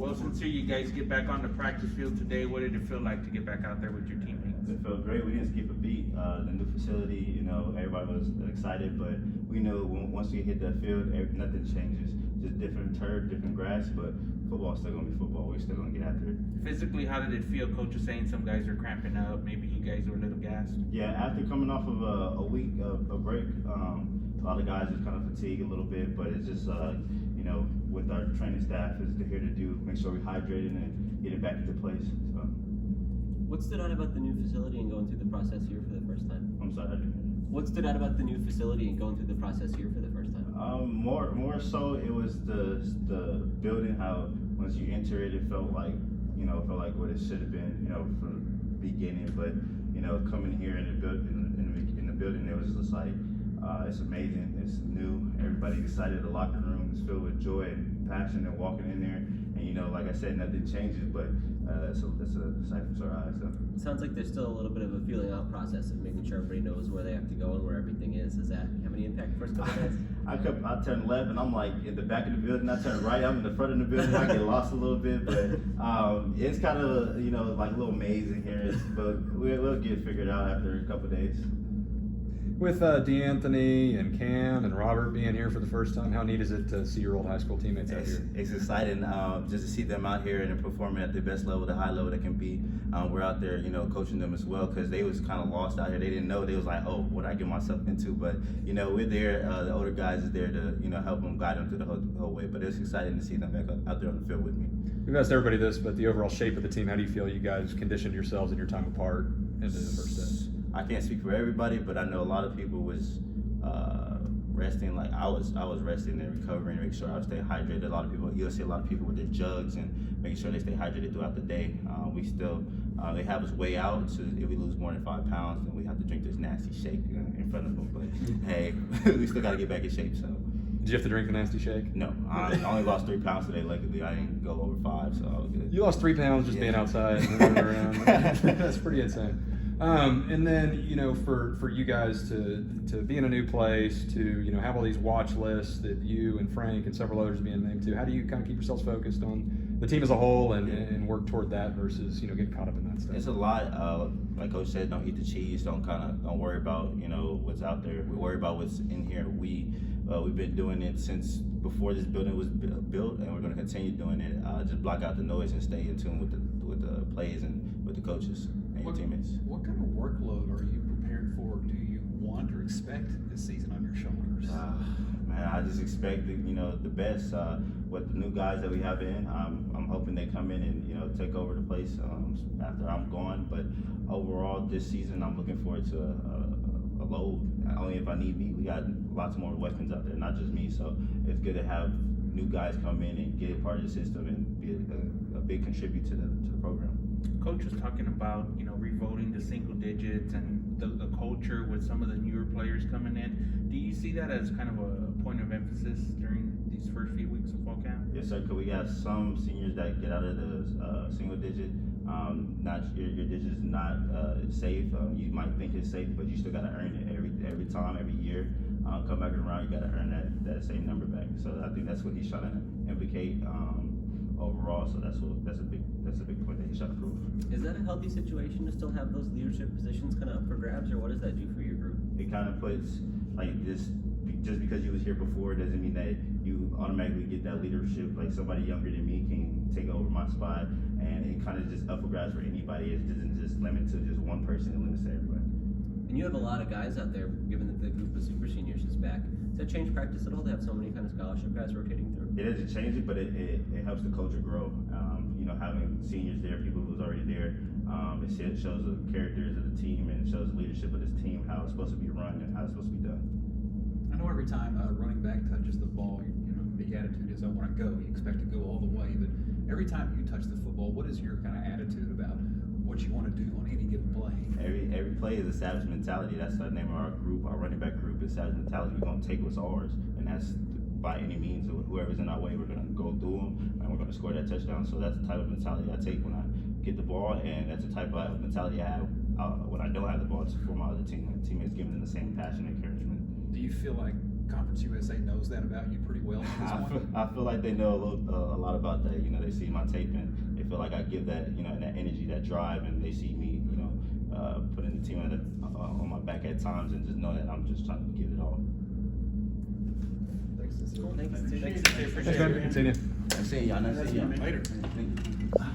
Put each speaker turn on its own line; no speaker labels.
Well, since you guys get back on the practice field today, what did it feel like to get back out there with your teammates?
It felt great. We didn't skip a beat. The new facility, everybody was excited, but we knew once we hit that field, nothing changes. Just different turf, different grass, but football's still gonna be football. We're still gonna get after it.
Physically, how did it feel? Coach was saying some guys are cramping up. Maybe you guys were a little gassed.
Yeah, after coming off of a week of a break, a lot of guys just kind of fatigue a little bit, but it's just with our training staff is here to make sure we're hydrated and get it back into place. So.
What stood out about the new facility and going through the process here for the first time?
I'm sorry, I didn't hear you.
What stood out about the new facility and going through the process here for the first time?
More so it was the building. How once you enter it, it felt like what it should have been, from the beginning. But coming here in the building, it was just like it's amazing. It's new. Everybody's excited. The locker room is filled with joy and passion and walking in there. And like I said, nothing changes, but that's a sight for our eyes. So.
It sounds like there's still a little bit of a feeling out process of making sure everybody knows where they have to go and where everything is. Does that have any impact first couple days?
I turned left and I'm like in the back of the building. I turn right, I'm in the front of the building. I get lost a little bit, but it's kind of like a little maze in here. But we'll get it figured out after a couple days.
With D'Anthony and Cam and Robert being here for the first time, how neat is it to see your old high school teammates out here?
It's exciting just to see them out here and performing at the best level, the high level they can be. We're out there, coaching them as well because they was kind of lost out here. They didn't know. They was like, oh, what I get myself into? But we're there. The older guys is there to help them, guide them through the whole way. But it's exciting to see them back out there on the field with me.
We've asked everybody this, but the overall shape of the team, how do you feel you guys conditioned yourselves in your time apart into the first day?
I can't speak for everybody, but I know a lot of people was resting. Like I was resting and recovering, making sure I was staying hydrated. You'll see a lot of people with their jugs and making sure they stay hydrated throughout the day. We still, they have us weigh out, so if we lose more than 5 pounds, then we have to drink this nasty shake in front of them. But hey, we still got to get back in shape. So.
Did you have to drink the nasty shake?
No, I only lost 3 pounds today. Luckily, I didn't go over 5, so I was good.
You lost 3 pounds just being outside and running around. That's pretty insane. And then, for you guys to be in a new place, to, have all these watch lists that you and Frank and several others are being named to, how do you kind of keep yourselves focused on the team as a whole and work toward that versus, getting caught up in that stuff?
It's a lot. Like Coach said, don't eat the cheese. Don't worry about, what's out there. We worry about what's in here. We've been doing it since before this building was built, and we're going to continue doing it. Just block out the noise and stay in tune with the plays and with the coaches and your teammates.
What kind of workload are you prepared for? Do you want or expect this season on your shoulders?
Man, I just expect the best. With the new guys that we have in, I'm hoping they come in and take over the place after I'm gone. But overall, this season, I'm looking forward to a load. Only if I need me. We got lots more weapons out there, not just me. So it's good to have new guys come in and get part of the system and be a big contributor to the program.
Coach was talking about, revoting the single digits and the culture with some of the newer players coming in. Do you see that as kind of a point of emphasis during these first few weeks of fall camp?
Yes, sir. Cause we got some seniors that get out of the single digit. Not your digit is not safe. You might think it's safe, but you still got to earn it every time, every year. Come back around, you got to earn that same number back. So I think that's what he's trying to implicate overall. So that's a big point that he's trying to prove.
Is that a healthy situation to still have those leadership positions kind of up for grabs, or what does that do for your group?
It kind of puts just because you was here before doesn't mean that you automatically get that leadership. Like somebody younger than me can take over my spot, and it kind of just up for grabs for anybody. It doesn't just limit to just one person. It limits to everybody.
And you have a lot of guys out there, given that the group of super seniors is back. Does that change practice at all to have so many kind of scholarship guys rotating through?
It doesn't change it, but it helps the culture grow. Having seniors there, people who's already there, it shows the characters of the team and it shows the leadership of this team, how it's supposed to be run and how it's supposed to be done.
I know every time a running back touches the ball, the attitude is, I want to go. You expect to go all the way, but every time you touch the football, what is your kind of attitude about what you want to do on any given play?
Every play is established mentality. That's the name of our group, our running back group, established mentality. We're going to take what's ours, and that's by any means. Whoever's in our way, we're going to go through them, and we're going to score that touchdown. So that's the type of mentality I take when I get the ball, and that's the type of mentality I have when I don't have the ball for my other teammates, giving them the same passion and encouragement.
Do you feel like Conference USA knows that about you pretty well at this point?
I feel like they know a lot about that. You know, they see my tape and they feel like I give that, you know, that energy, that drive, and they see me, you know, putting the team on my back at times, and just know that I'm just trying to give it all.
Thanks.
Thanks, man. Good seeing you.
I see y'all. Nice to see y'all.
Later.
Thank you.